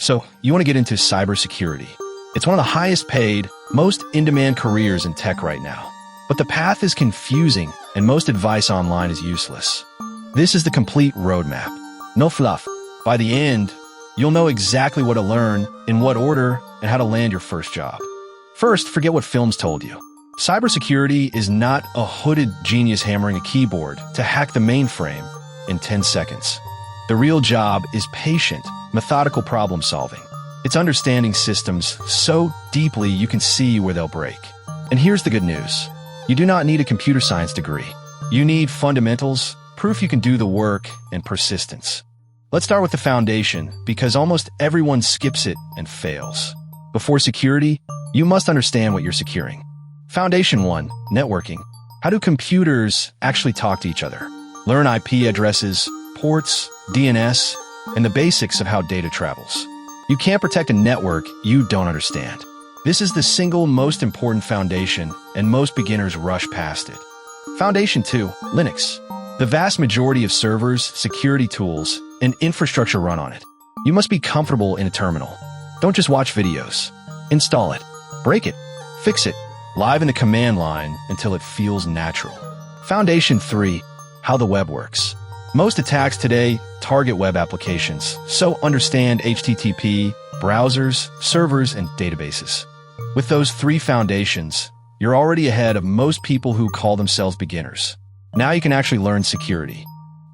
So, you want to get into cybersecurity. It's one of the highest paid, most in-demand careers in tech right now. But the path is confusing, and most advice online is useless. This is the complete roadmap. No fluff. By the end, you'll know exactly what to learn, in what order, and how to land your first job. First, forget what films told you. Cybersecurity is not a hooded genius hammering a keyboard to hack the mainframe in 10 seconds. The real job is patient, methodical problem solving. It's understanding systems so deeply you can see where they'll break. And here's the good news. You do not need a computer science degree. You need fundamentals, proof you can do the work, and persistence. Let's start with the foundation, because almost everyone skips it and fails. Before security, you must understand what you're securing. Foundation 1, networking. How do computers actually talk to each other? Learn IP addresses, ports, DNS, and the basics of how data travels. You can't protect a network you don't understand. This is the single most important foundation, and most beginners rush past it. Foundation 2, Linux. The vast majority of servers, security tools, and infrastructure run on it. You must be comfortable in a terminal. Don't just watch videos. Install it, break it, fix it, live in the command line until it feels natural. Foundation 3, how the web works. Most attacks today target web applications, so understand HTTP, browsers, servers, and databases. With those 3 foundations, you're already ahead of most people who call themselves beginners. Now you can actually learn security.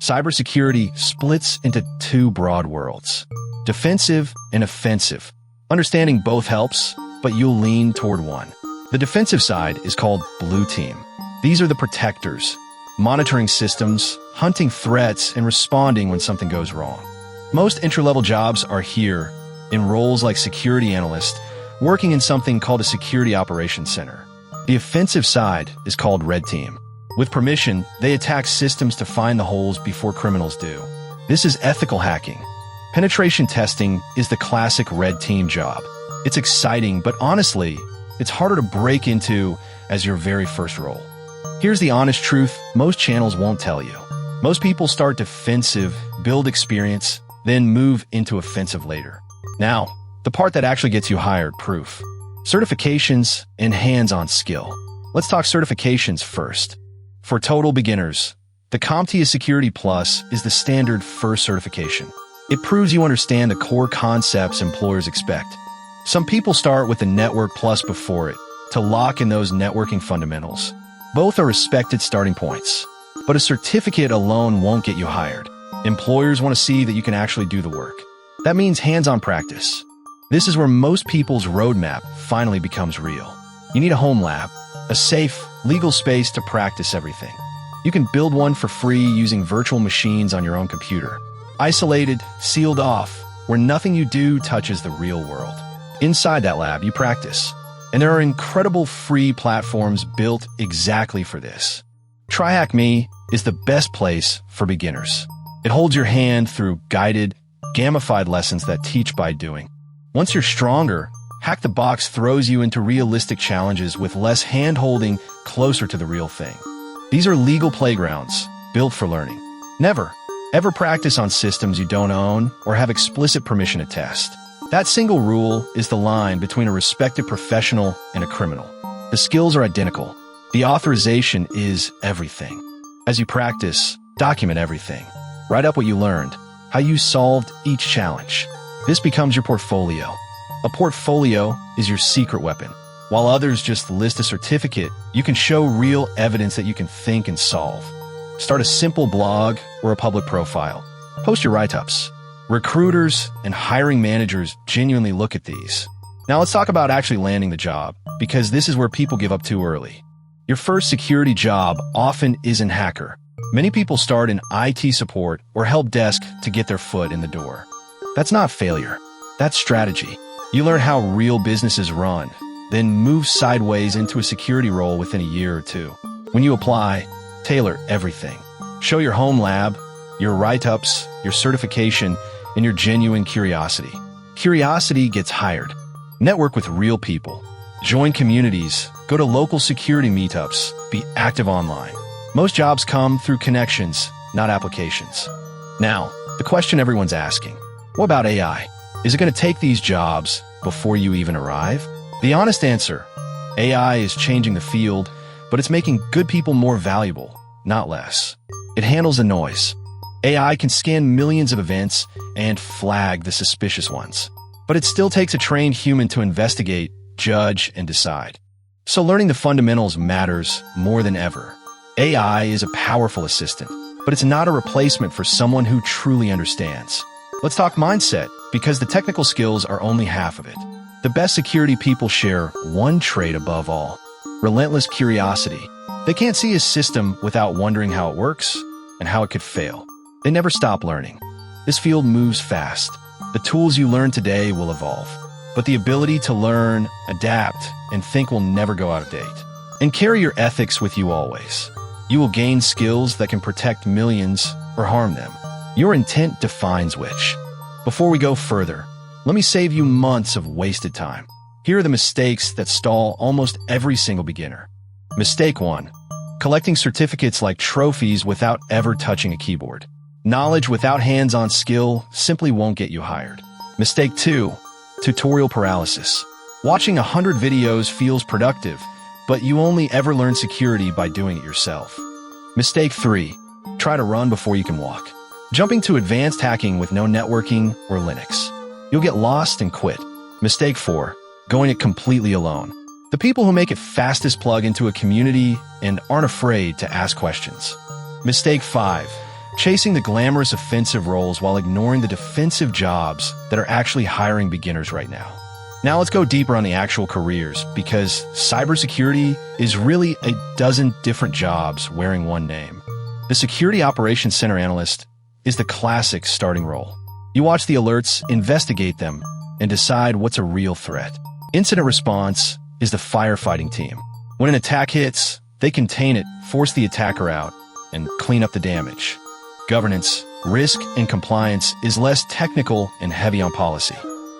Cybersecurity splits into 2 broad worlds, defensive and offensive. Understanding both helps, but you'll lean toward one. The defensive side is called blue team. These are the protectors, monitoring systems, hunting threats, and responding when something goes wrong. Most entry-level jobs are here, in roles like security analyst, working in something called a security operations center. The offensive side is called red team. With permission, they attack systems to find the holes before criminals do. This is ethical hacking. Penetration testing is the classic red team job. It's exciting, but honestly, it's harder to break into as your very first role. Here's the honest truth most channels won't tell you. Most people start defensive, build experience, then move into offensive later. Now, the part that actually gets you hired, proof. Certifications and hands-on skill. Let's talk certifications first. For total beginners, the CompTIA Security Plus is the standard first certification. It proves you understand the core concepts employers expect. Some people start with the Network Plus before it, to lock in those networking fundamentals. Both are respected starting points, but a certificate alone won't get you hired. Employers want to see that you can actually do the work. That means hands-on practice. This is where most people's roadmap finally becomes real. You need a home lab, a safe, legal space to practice everything. You can build one for free using virtual machines on your own computer. Isolated, sealed off, where nothing you do touches the real world. Inside that lab, you practice. And there are incredible free platforms built exactly for this. TryHackMe is the best place for beginners. It holds your hand through guided, gamified lessons that teach by doing. Once you're stronger, Hack the Box throws you into realistic challenges with less hand-holding, closer to the real thing. These are legal playgrounds, built for learning. Never, ever practice on systems you don't own or have explicit permission to test. That single rule is the line between a respected professional and a criminal. The skills are identical. The authorization is everything. As you practice, document everything. Write up what you learned, how you solved each challenge. This becomes your portfolio. A portfolio is your secret weapon. While others just list a certificate, you can show real evidence that you can think and solve. Start a simple blog or a public profile. Post your write-ups. Recruiters and hiring managers genuinely look at these. Now let's talk about actually landing the job, because this is where people give up too early. Your first security job often isn't hacker. Many people start in IT support or help desk to get their foot in the door. That's not failure. That's strategy. You learn how real businesses run, then move sideways into a security role within a year or two. When you apply, tailor everything. Show your home lab, your write-ups, your certification, and your genuine curiosity. Curiosity gets hired. Network with real people. Join communities. Go to local security meetups. Be active online. Most jobs come through connections, not applications. Now, the question everyone's asking. What about AI? Is it going to take these jobs before you even arrive? The honest answer: AI is changing the field, but it's making good people more valuable, not less. It handles the noise. AI can scan millions of events and flag the suspicious ones. But it still takes a trained human to investigate, judge, and decide. So learning the fundamentals matters more than ever. AI is a powerful assistant, but it's not a replacement for someone who truly understands. Let's talk mindset, because the technical skills are only half of it. The best security people share one trait above all: relentless curiosity. They can't see a system without wondering how it works and how it could fail. They never stop learning. This field moves fast. The tools you learn today will evolve, but the ability to learn, adapt, and think will never go out of date. And carry your ethics with you always. You will gain skills that can protect millions or harm them. Your intent defines which. Before we go further, let me save you months of wasted time. Here are the mistakes that stall almost every single beginner. Mistake 1. Collecting certificates like trophies without ever touching a keyboard. Knowledge without hands-on skill simply won't get you hired. Mistake 2. Tutorial paralysis. Watching 100 videos feels productive, but you only ever learn security by doing it yourself. Mistake 3. Try to run before you can walk. Jumping to advanced hacking with no networking or Linux. You'll get lost and quit. Mistake 4. Going it completely alone. The people who make it fastest plug into a community and aren't afraid to ask questions. Mistake 5. Chasing the glamorous offensive roles while ignoring the defensive jobs that are actually hiring beginners right now. Now let's go deeper on the actual careers, because cybersecurity is really a dozen different jobs wearing one name. The Security Operations Center Analyst is the classic starting role. You watch the alerts, investigate them, and decide what's a real threat. Incident response is the firefighting team. When an attack hits, they contain it, force the attacker out, and clean up the damage. Governance, risk, and compliance is less technical and heavy on policy.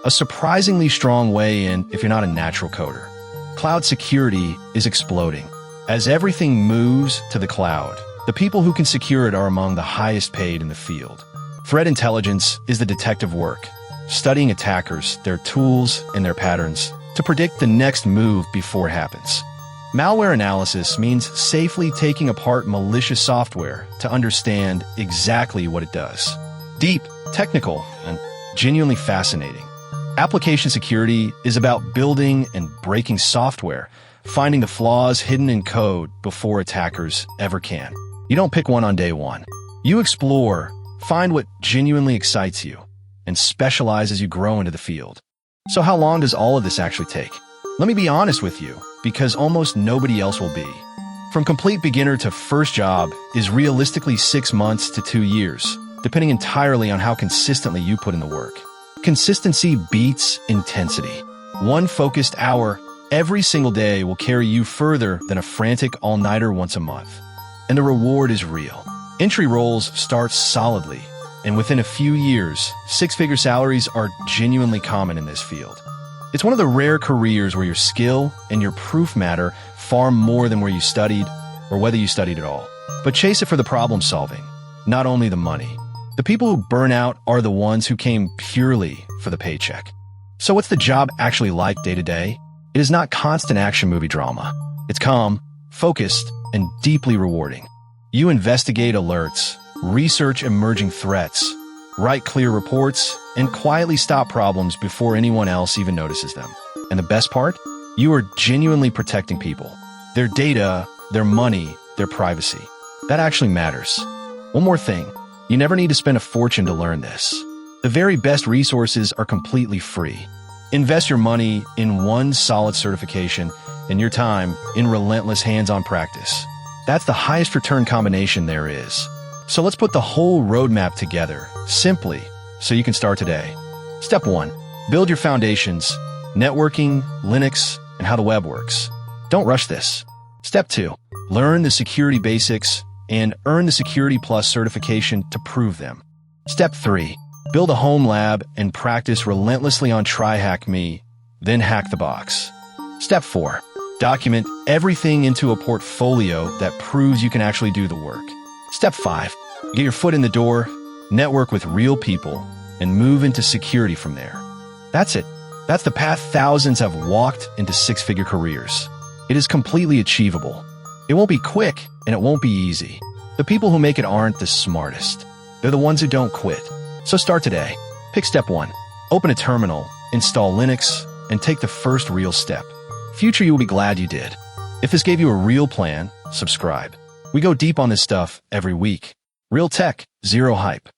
A surprisingly strong way in if you're not a natural coder. Cloud security is exploding. As everything moves to the cloud, the people who can secure it are among the highest paid in the field. Threat intelligence is the detective work, studying attackers, their tools, and their patterns to predict the next move before it happens. Malware analysis means safely taking apart malicious software to understand exactly what it does. Deep, technical, and genuinely fascinating. Application security is about building and breaking software, finding the flaws hidden in code before attackers ever can. You don't pick one on day one. You explore, find what genuinely excites you, and specialize as you grow into the field. So how long does all of this actually take? Let me be honest with you, because almost nobody else will be. From complete beginner to first job is realistically 6 months to 2 years, depending entirely on how consistently you put in the work. Consistency beats intensity. One focused hour every single day will carry you further than a frantic all-nighter once a month. And the reward is real. Entry roles start solidly, and within a few years, 6-figure salaries are genuinely common in this field. It's one of the rare careers where your skill and your proof matter far more than where you studied or whether you studied at all. But chase it for the problem solving, not only the money. The people who burn out are the ones who came purely for the paycheck. So what's the job actually like day to day? It is not constant action movie drama. It's calm, focused, and deeply rewarding. You investigate alerts, research emerging threats, write clear reports, and quietly stop problems before anyone else even notices them. And the best part? You are genuinely protecting people. Their data, their money, their privacy. That actually matters. One more thing. You never need to spend a fortune to learn this. The very best resources are completely free. Invest your money in one solid certification and your time in relentless hands-on practice. That's the highest return combination there is. So let's put the whole roadmap together, simply, so you can start today. Step 1. Build your foundations, networking, Linux, and how the web works. Don't rush this. Step 2. Learn the security basics and earn the Security Plus certification to prove them. Step 3. Build a home lab and practice relentlessly on TryHackMe, then hack the box. Step 4. Document everything into a portfolio that proves you can actually do the work. Step 5. Get your foot in the door, network with real people, and move into security from there. That's it. That's the path thousands have walked into six-figure careers. It is completely achievable. It won't be quick, and it won't be easy. The people who make it aren't the smartest. They're the ones who don't quit. So start today. Pick step 1. Open a terminal, install Linux, and take the first real step. Future you will be glad you did. If this gave you a real plan, subscribe. We go deep on this stuff every week. Real tech, zero hype.